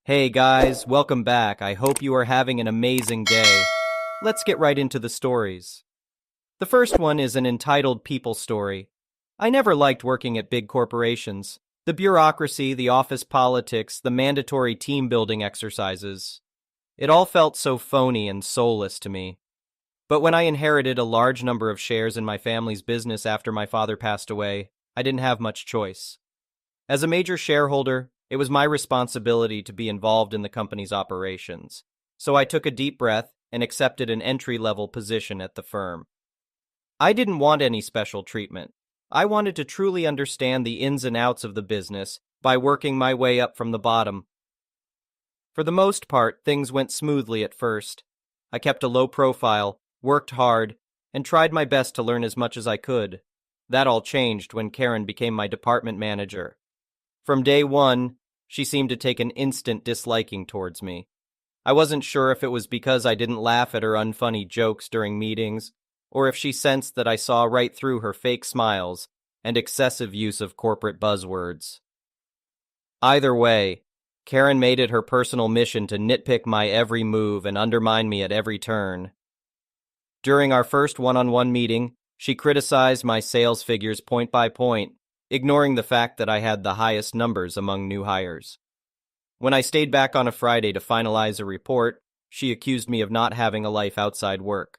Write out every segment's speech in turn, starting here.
Hey guys, welcome back. I hope you are having an amazing day. Let's get right into the stories. The first one is an entitled People story. I never liked working at big corporations. The bureaucracy, the office politics, the mandatory team building exercises. It all felt so phony and soulless to me. But when I inherited a large number of shares in my family's business after my father passed away, I didn't have much choice. As a major shareholder, it was my responsibility to be involved in the company's operations, so I took a deep breath and accepted an entry-level position at the firm. I didn't want any special treatment. I wanted to truly understand the ins and outs of the business by working my way up from the bottom. For the most part, things went smoothly at first. I kept a low profile, worked hard, and tried my best to learn as much as I could. That all changed when Karen became my department manager. From day one, she seemed to take an instant disliking towards me. I wasn't sure if it was because I didn't laugh at her unfunny jokes during meetings, or if she sensed that I saw right through her fake smiles and excessive use of corporate buzzwords. Either way, Karen made it her personal mission to nitpick my every move and undermine me at every turn. During our first one-on-one meeting, she criticized my sales figures point by point, ignoring the fact that I had the highest numbers among new hires. When I stayed back on a Friday to finalize a report, she accused me of not having a life outside work.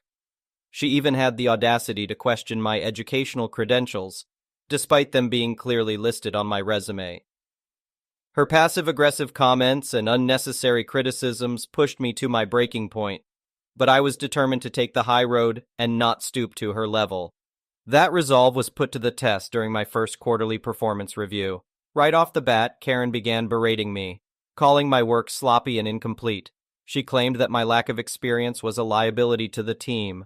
She even had the audacity to question my educational credentials, despite them being clearly listed on my resume. Her passive-aggressive comments and unnecessary criticisms pushed me to my breaking point, but I was determined to take the high road and not stoop to her level. That resolve was put to the test during my first quarterly performance review. Right off the bat, Karen began berating me, calling my work sloppy and incomplete. She claimed that my lack of experience was a liability to the team.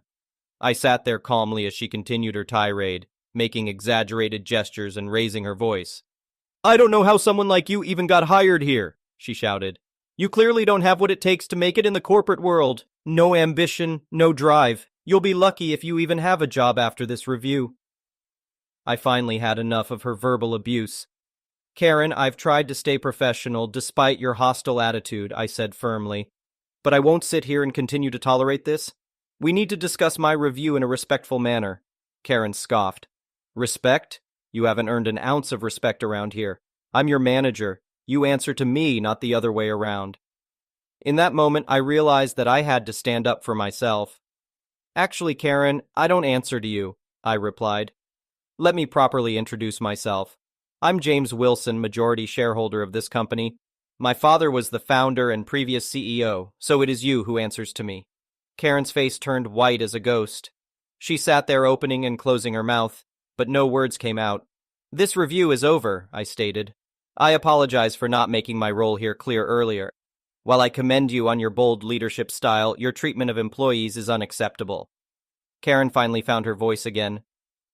I sat there calmly as she continued her tirade, making exaggerated gestures and raising her voice. "I don't know how someone like you even got hired here," she shouted. "You clearly don't have what it takes to make it in the corporate world. No ambition, no drive. You'll be lucky if you even have a job after this review." I finally had enough of her verbal abuse. "Karen, I've tried to stay professional despite your hostile attitude," I said firmly. "But I won't sit here and continue to tolerate this. We need to discuss my review in a respectful manner." Karen scoffed. "Respect? You haven't earned an ounce of respect around here. I'm your manager. You answer to me, not the other way around." In that moment, I realized that I had to stand up for myself. "Actually, Karen, I don't answer to you," I replied. "Let me properly introduce myself. I'm James Wilson, majority shareholder of this company. My father was the founder and previous CEO, so it is you who answers to me." Karen's face turned white as a ghost. She sat there opening and closing her mouth, but no words came out. "This review is over," I stated. "I apologize for not making my role here clear earlier. While I commend you on your bold leadership style, your treatment of employees is unacceptable." Karen finally found her voice again.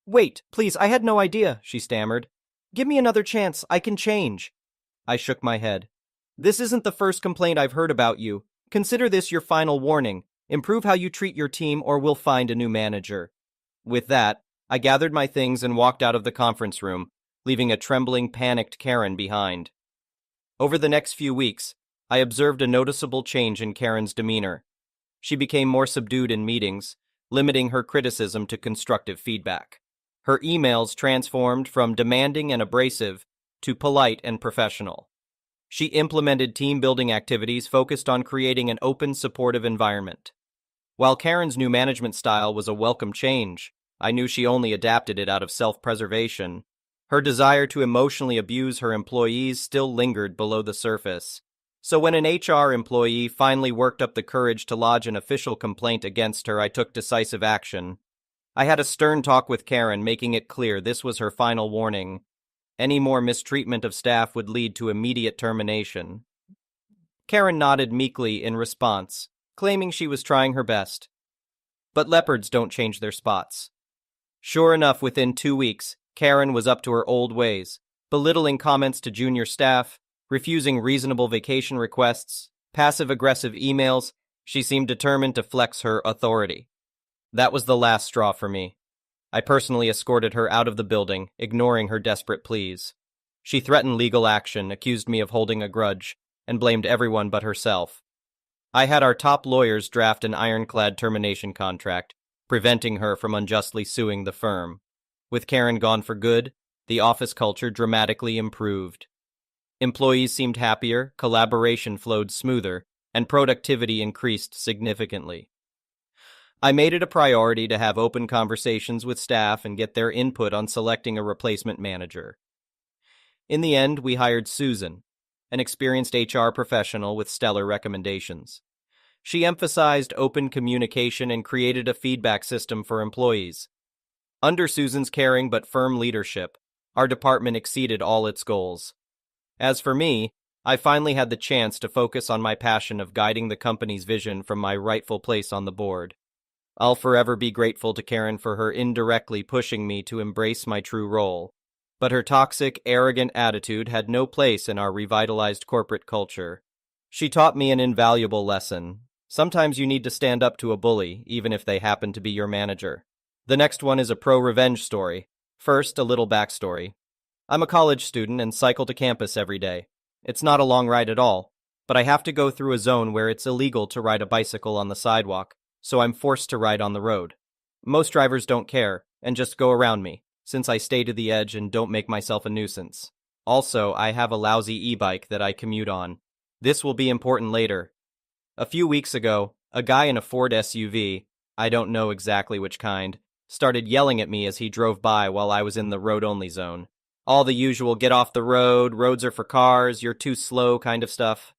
"Wait, please, I had no idea," she stammered. "Give me another chance, I can change." I shook my head. "This isn't the first complaint I've heard about you. Consider this your final warning. Improve how you treat your team or we'll find a new manager." With that, I gathered my things and walked out of the conference room, leaving a trembling, panicked Karen behind. Over the next few weeks, I observed a noticeable change in Karen's demeanor. She became more subdued in meetings, limiting her criticism to constructive feedback. Her emails transformed from demanding and abrasive to polite and professional. She implemented team-building activities focused on creating an open, supportive environment. While Karen's new management style was a welcome change, I knew she only adapted it out of self-preservation. Her desire to emotionally abuse her employees still lingered below the surface. So when an HR employee finally worked up the courage to lodge an official complaint against her, I took decisive action. I had a stern talk with Karen, making it clear this was her final warning. Any more mistreatment of staff would lead to immediate termination. Karen nodded meekly in response, claiming she was trying her best. But leopards don't change their spots. Sure enough, within 2 weeks, Karen was up to her old ways, belittling comments to junior staff, refusing reasonable vacation requests, passive-aggressive emails. She seemed determined to flex her authority. That was the last straw for me. I personally escorted her out of the building, ignoring her desperate pleas. She threatened legal action, accused me of holding a grudge, and blamed everyone but herself. I had our top lawyers draft an ironclad termination contract, preventing her from unjustly suing the firm. With Karen gone for good, the office culture dramatically improved. Employees seemed happier, collaboration flowed smoother, and productivity increased significantly. I made it a priority to have open conversations with staff and get their input on selecting a replacement manager. In the end, we hired Susan, an experienced HR professional with stellar recommendations. She emphasized open communication and created a feedback system for employees. Under Susan's caring but firm leadership, our department exceeded all its goals. As for me, I finally had the chance to focus on my passion of guiding the company's vision from my rightful place on the board. I'll forever be grateful to Karen for her indirectly pushing me to embrace my true role. But her toxic, arrogant attitude had no place in our revitalized corporate culture. She taught me an invaluable lesson. Sometimes you need to stand up to a bully, even if they happen to be your manager. The next one is a pro-revenge story. First, a little backstory. I'm a college student and cycle to campus every day. It's not a long ride at all, but I have to go through a zone where it's illegal to ride a bicycle on the sidewalk, so I'm forced to ride on the road. Most drivers don't care, and just go around me, since I stay to the edge and don't make myself a nuisance. Also, I have a lousy e-bike that I commute on. This will be important later. A few weeks ago, a guy in a Ford SUV, I don't know exactly which kind, started yelling at me as he drove by while I was in the road-only zone. All the usual get off the road, roads are for cars, you're too slow kind of stuff.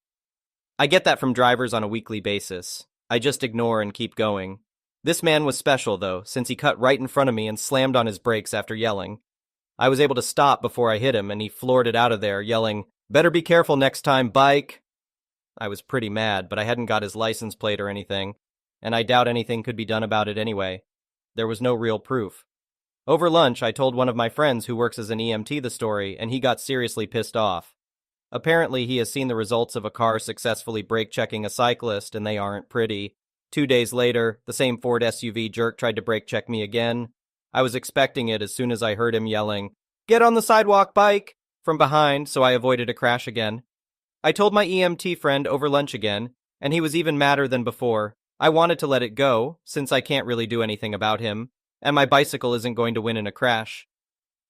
I get that from drivers on a weekly basis. I just ignore and keep going. This man was special, though, since he cut right in front of me and slammed on his brakes after yelling. I was able to stop before I hit him, and he floored it out of there, yelling, "Better be careful next time, bike!" I was pretty mad, but I hadn't got his license plate or anything, and I doubt anything could be done about it anyway. There was no real proof. Over lunch, I told one of my friends who works as an EMT the story, and he got seriously pissed off. Apparently, he has seen the results of a car successfully brake-checking a cyclist, and they aren't pretty. 2 days later, the same Ford SUV jerk tried to brake-check me again. I was expecting it as soon as I heard him yelling, "Get on the sidewalk, bike!" from behind, so I avoided a crash again. I told my EMT friend over lunch again, and he was even madder than before. I wanted to let it go, since I can't really do anything about him, and my bicycle isn't going to win in a crash.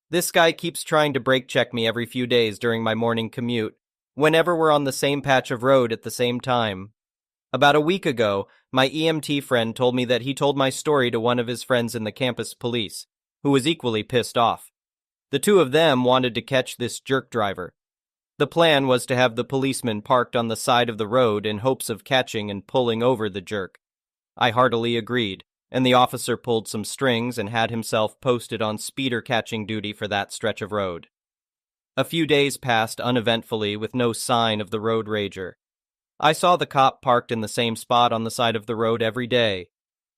This guy keeps trying to brake-check me every few days during my morning commute, whenever we're on the same patch of road at the same time. About a week ago, my EMT friend told me that he told my story to one of his friends in the campus police, who was equally pissed off. The two of them wanted to catch this jerk driver. The plan was to have the policeman parked on the side of the road in hopes of catching and pulling over the jerk. I heartily agreed, and the officer pulled some strings and had himself posted on speeder catching duty for that stretch of road. A few days passed uneventfully with no sign of the road rager. I saw the cop parked in the same spot on the side of the road every day,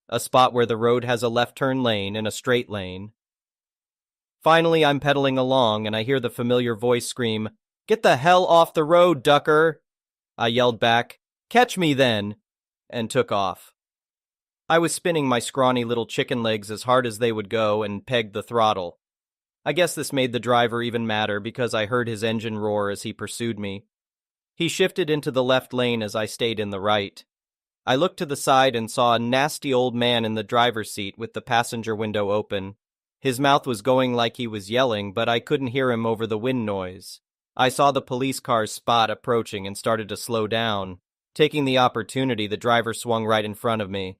a spot where the road has a left turn lane and a straight lane. Finally, I'm pedaling along and I hear the familiar voice scream, "Get the hell off the road, ducker!" I yelled back, "Catch me then!" and took off. I was spinning my scrawny little chicken legs as hard as they would go and pegged the throttle. I guess this made the driver even madder because I heard his engine roar as he pursued me. He shifted into the left lane as I stayed in the right. I looked to the side and saw a nasty old man in the driver's seat with the passenger window open. His mouth was going like he was yelling, but I couldn't hear him over the wind noise. I saw the police car's spot approaching and started to slow down. Taking the opportunity, the driver swung right in front of me.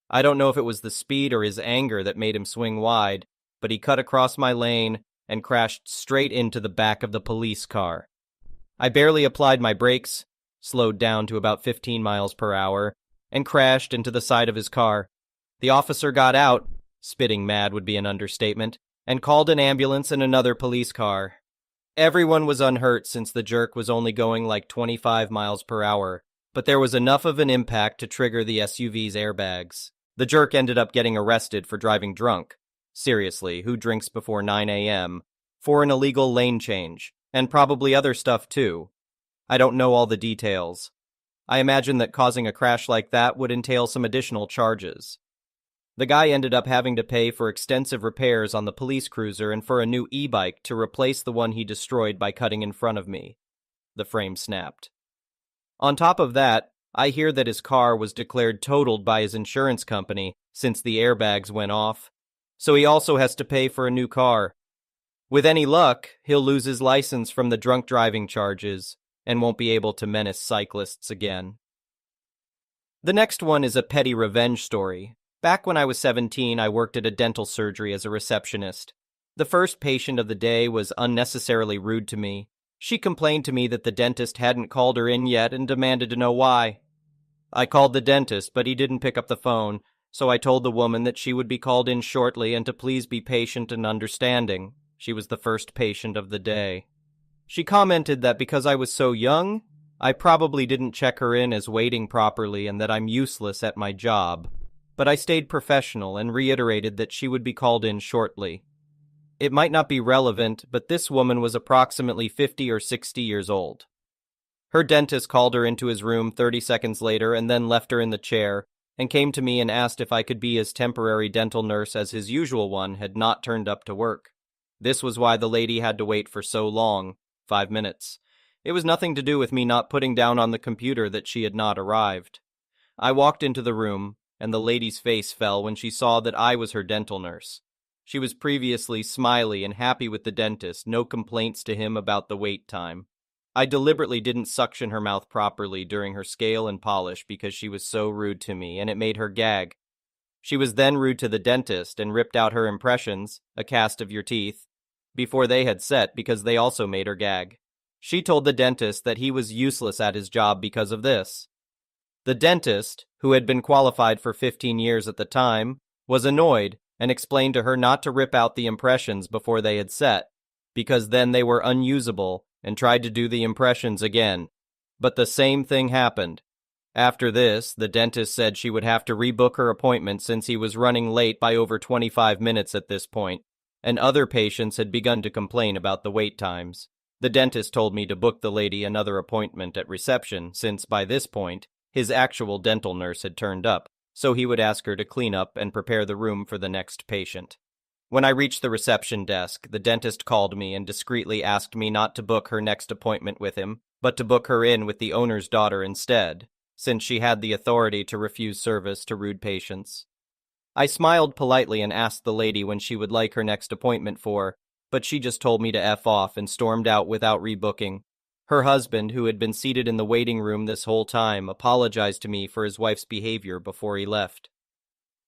I don't know if it was the speed or his anger that made him swing wide, but he cut across my lane and crashed straight into the back of the police car. I barely applied my brakes, slowed down to about 15 miles per hour, and crashed into the side of his car. The officer got out, spitting mad would be an understatement, and called an ambulance and another police car. Everyone was unhurt since the jerk was only going like 25 miles per hour, but there was enough of an impact to trigger the SUV's airbags. The jerk ended up getting arrested for driving drunk. Seriously, who drinks before 9 a.m.? For an illegal lane change, and probably other stuff too. I don't know all the details. I imagine that causing a crash like that would entail some additional charges. The guy ended up having to pay for extensive repairs on the police cruiser and for a new e-bike to replace the one he destroyed by cutting in front of me. The frame snapped. On top of that, I hear that his car was declared totaled by his insurance company since the airbags went off. So he also has to pay for a new car. With any luck, he'll lose his license from the drunk driving charges and won't be able to menace cyclists again. The next one is a petty revenge story. Back when I was 17, I worked at a dental surgery as a receptionist. The first patient of the day was unnecessarily rude to me. She complained to me that the dentist hadn't called her in yet and demanded to know why. I called the dentist, but he didn't pick up the phone, so I told the woman that she would be called in shortly and to please be patient and understanding. She was the first patient of the day. She commented that because I was so young, I probably didn't check her in as waiting properly and that I'm useless at my job. But I stayed professional and reiterated that she would be called in shortly. It might not be relevant, but this woman was approximately 50 or 60 years old. Her dentist called her into his room 30 seconds later and then left her in the chair and came to me and asked if I could be his temporary dental nurse as his usual one had not turned up to work. This was why the lady had to wait for so long, 5 minutes. It was nothing to do with me not putting down on the computer that she had not arrived. I walked into the room, and the lady's face fell when she saw that I was her dental nurse. She was previously smiley and happy with the dentist, no complaints to him about the wait time. I deliberately didn't suction her mouth properly during her scale and polish because she was so rude to me, and it made her gag. She was then rude to the dentist and ripped out her impressions, a cast of your teeth, before they had set because they also made her gag. She told the dentist that he was useless at his job because of this. The dentist, who had been qualified for 15 years at the time, was annoyed and explained to her not to rip out the impressions before they had set, because then they were unusable, and tried to do the impressions again. But the same thing happened. After this, the dentist said she would have to rebook her appointment since he was running late by over 25 minutes at this point, and other patients had begun to complain about the wait times. The dentist told me to book the lady another appointment at reception since by this point, his actual dental nurse had turned up, so he would ask her to clean up and prepare the room for the next patient. When I reached the reception desk, the dentist called me and discreetly asked me not to book her next appointment with him, but to book her in with the owner's daughter instead, since she had the authority to refuse service to rude patients. I smiled politely and asked the lady when she would like her next appointment for, but she just told me to F off and stormed out without rebooking. Her husband, who had been seated in the waiting room this whole time, apologized to me for his wife's behavior before he left.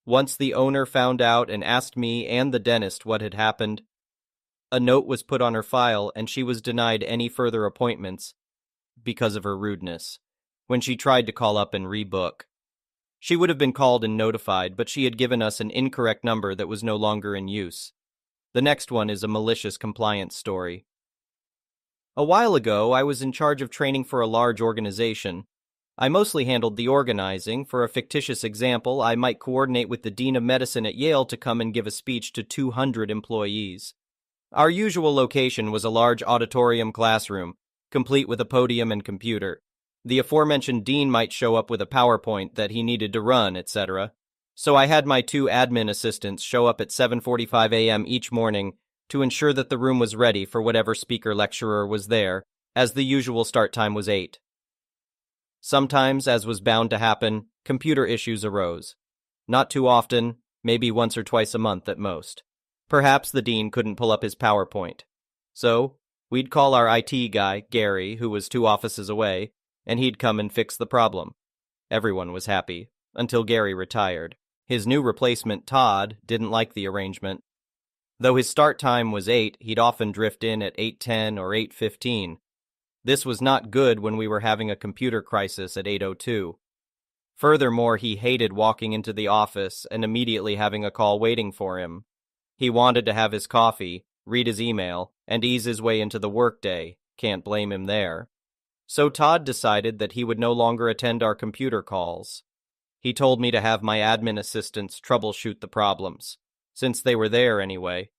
Once the owner found out and asked me and the dentist what had happened, a note was put on her file and she was denied any further appointments because of her rudeness when she tried to call up and rebook. She would have been called and notified, but she had given us an incorrect number that was no longer in use. The next one is a malicious compliance story. A while ago, I was in charge of training for a large organization. I mostly handled the organizing. For a fictitious example, I might coordinate with the Dean of Medicine at Yale to come and give a speech to 200 employees. Our usual location was a large auditorium classroom, complete with a podium and computer. The aforementioned dean might show up with a PowerPoint that he needed to run, etc. So I had my 2 admin assistants show up at 7:45 a.m. each morning to ensure that the room was ready for whatever speaker lecturer was there, as the usual start time was 8. Sometimes, as was bound to happen, computer issues arose. Not too often, maybe once or twice a month at most. Perhaps the dean couldn't pull up his PowerPoint. So, we'd call our IT guy, Gary, who was 2 offices away, and he'd come and fix the problem. Everyone was happy, until Gary retired. His new replacement, Todd, didn't like the arrangement. Though his start time was 8, he'd often drift in at 8:10 or 8:15. This was not good when we were having a computer crisis at 8:02. Furthermore, he hated walking into the office and immediately having a call waiting for him. He wanted to have his coffee, read his email, and ease his way into the workday. Can't blame him there. So Todd decided that he would no longer attend our computer calls. He told me to have my admin assistants troubleshoot the problems, since they were there anyway.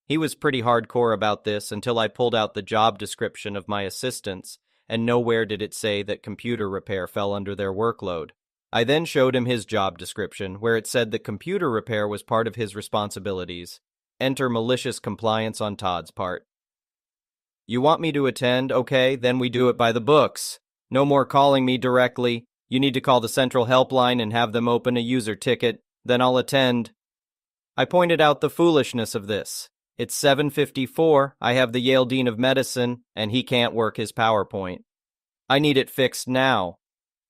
He was pretty hardcore about this until I pulled out the job description of my assistants, and nowhere did it say that computer repair fell under their workload. I then showed him his job description, where it said that computer repair was part of his responsibilities. Enter malicious compliance on Todd's part. You want me to attend? Okay, then we do it by the books. No more calling me directly. You need to call the central helpline and have them open a user ticket. Then I'll attend. I pointed out the foolishness of this. It's 7:54, I have the Yale Dean of Medicine, and he can't work his PowerPoint. I need it fixed now.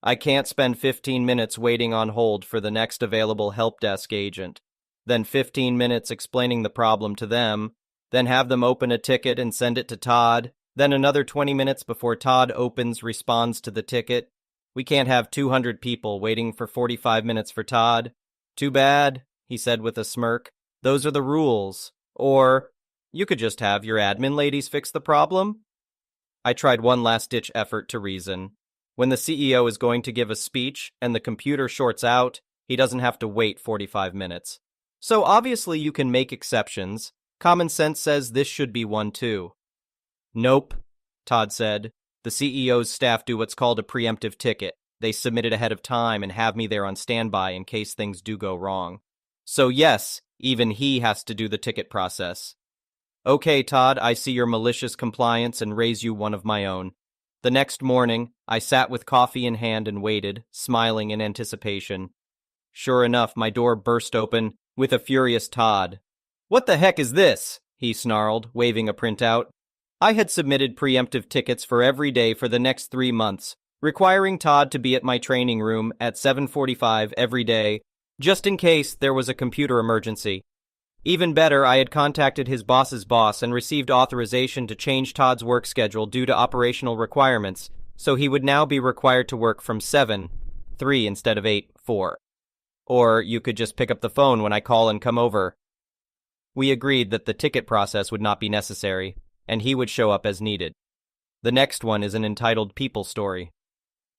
I can't spend 15 minutes waiting on hold for the next available help desk agent, then 15 minutes explaining the problem to them, then have them open a ticket and send it to Todd, then another 20 minutes before Todd responds to the ticket. We can't have 200 people waiting for 45 minutes for Todd. Too bad, he said with a smirk. Those are the rules. Or, you could just have your admin ladies fix the problem. I tried one last-ditch effort to reason. When the CEO is going to give a speech and the computer shorts out, he doesn't have to wait 45 minutes. So obviously you can make exceptions. Common sense says this should be one too. Nope, Todd said. The CEO's staff do what's called a preemptive ticket. They submit it ahead of time and have me there on standby in case things do go wrong. So yes, even he has to do the ticket process. Okay, Todd, I see your malicious compliance and raise you one of my own. The next morning, I sat with coffee in hand and waited, smiling in anticipation. Sure enough, my door burst open with a furious Todd. What the heck is this? He snarled, waving a printout. I had submitted preemptive tickets for every day for the next 3 months, requiring Todd to be at my training room at 7:45 every day, just in case there was a computer emergency. Even better, I had contacted his boss's boss and received authorization to change Todd's work schedule due to operational requirements, so he would now be required to work from 7:3 instead of 8:4. Or you could just pick up the phone when I call and come over. We agreed that the ticket process would not be necessary, and he would show up as needed. The next one is an entitled people story.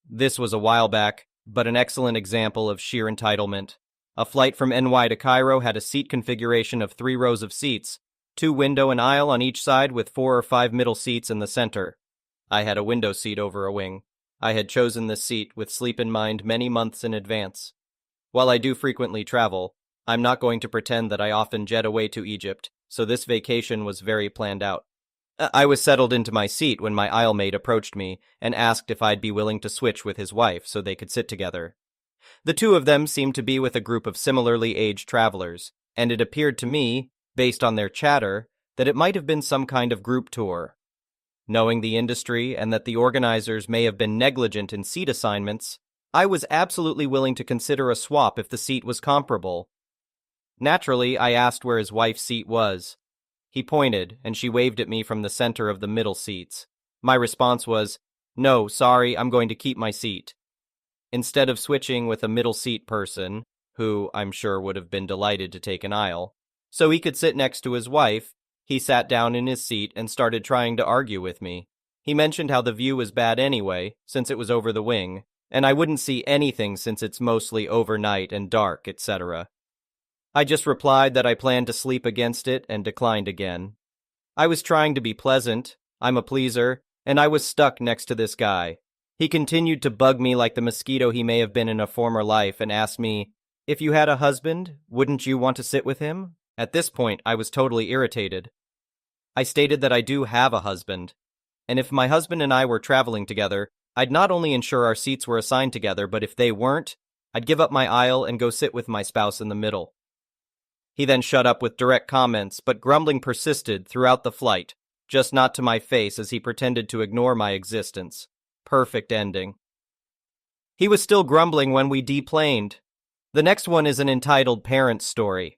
This was a while back, but an excellent example of sheer entitlement. A flight from NY to Cairo had a seat configuration of 3 rows of seats, 2 window and aisle on each side with 4 or 5 middle seats in the center. I had a window seat over a wing. I had chosen this seat with sleep in mind many months in advance. While I do frequently travel, I'm not going to pretend that I often jet away to Egypt, so this vacation was very planned out. I was settled into my seat when my aisle mate approached me and asked if I'd be willing to switch with his wife so they could sit together. The two of them seemed to be with a group of similarly aged travelers, and it appeared to me, based on their chatter, that it might have been some kind of group tour. Knowing the industry and that the organizers may have been negligent in seat assignments, I was absolutely willing to consider a swap if the seat was comparable. Naturally, I asked where his wife's seat was. He pointed, and she waved at me from the center of the middle seats. My response was, "No, sorry, I'm going to keep my seat." Instead of switching with a middle seat person, who I'm sure would have been delighted to take an aisle, so he could sit next to his wife, he sat down in his seat and started trying to argue with me. He mentioned how the view was bad anyway, since it was over the wing, and I wouldn't see anything since it's mostly overnight and dark, etc. I just replied that I planned to sleep against it and declined again. I was trying to be pleasant, I'm a pleaser, and I was stuck next to this guy. He continued to bug me like the mosquito he may have been in a former life and asked me, "If you had a husband, wouldn't you want to sit with him?" At this point, I was totally irritated. I stated that I do have a husband, and if my husband and I were traveling together, I'd not only ensure our seats were assigned together, but if they weren't, I'd give up my aisle and go sit with my spouse in the middle. He then shut up with direct comments, but grumbling persisted throughout the flight, just not to my face as he pretended to ignore my existence. Perfect ending. He was still grumbling when we deplaned. The next one is an entitled parent story.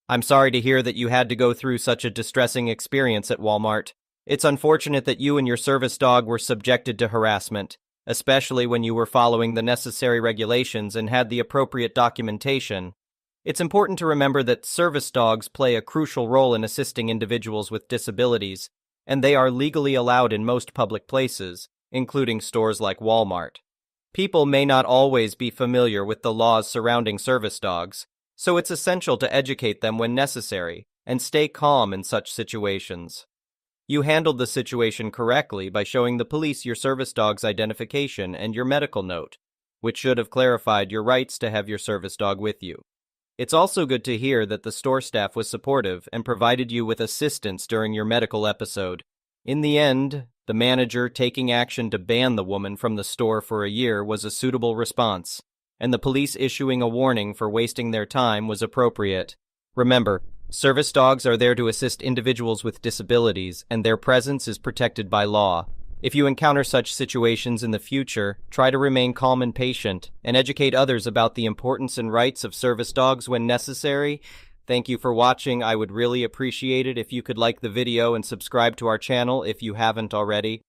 I'm sorry to hear that you had to go through such a distressing experience at Walmart. It's unfortunate that you and your service dog were subjected to harassment, especially when you were following the necessary regulations and had the appropriate documentation. It's important to remember that service dogs play a crucial role in assisting individuals with disabilities, and they are legally allowed in most public places, including stores like Walmart. People may not always be familiar with the laws surrounding service dogs, so it's essential to educate them when necessary and stay calm in such situations. You handled the situation correctly by showing the police your service dog's identification and your medical note, which should have clarified your rights to have your service dog with you. It's also good to hear that the store staff was supportive and provided you with assistance during your medical episode. In the end, The manager taking action to ban the woman from the store for a year was a suitable response, and the police issuing a warning for wasting their time was appropriate. Remember, service dogs are there to assist individuals with disabilities, and their presence is protected by law. If you encounter such situations in the future, try to remain calm and patient, and educate others about the importance and rights of service dogs when necessary. Thank you for watching. I would really appreciate it if you could like the video and subscribe to our channel if you haven't already.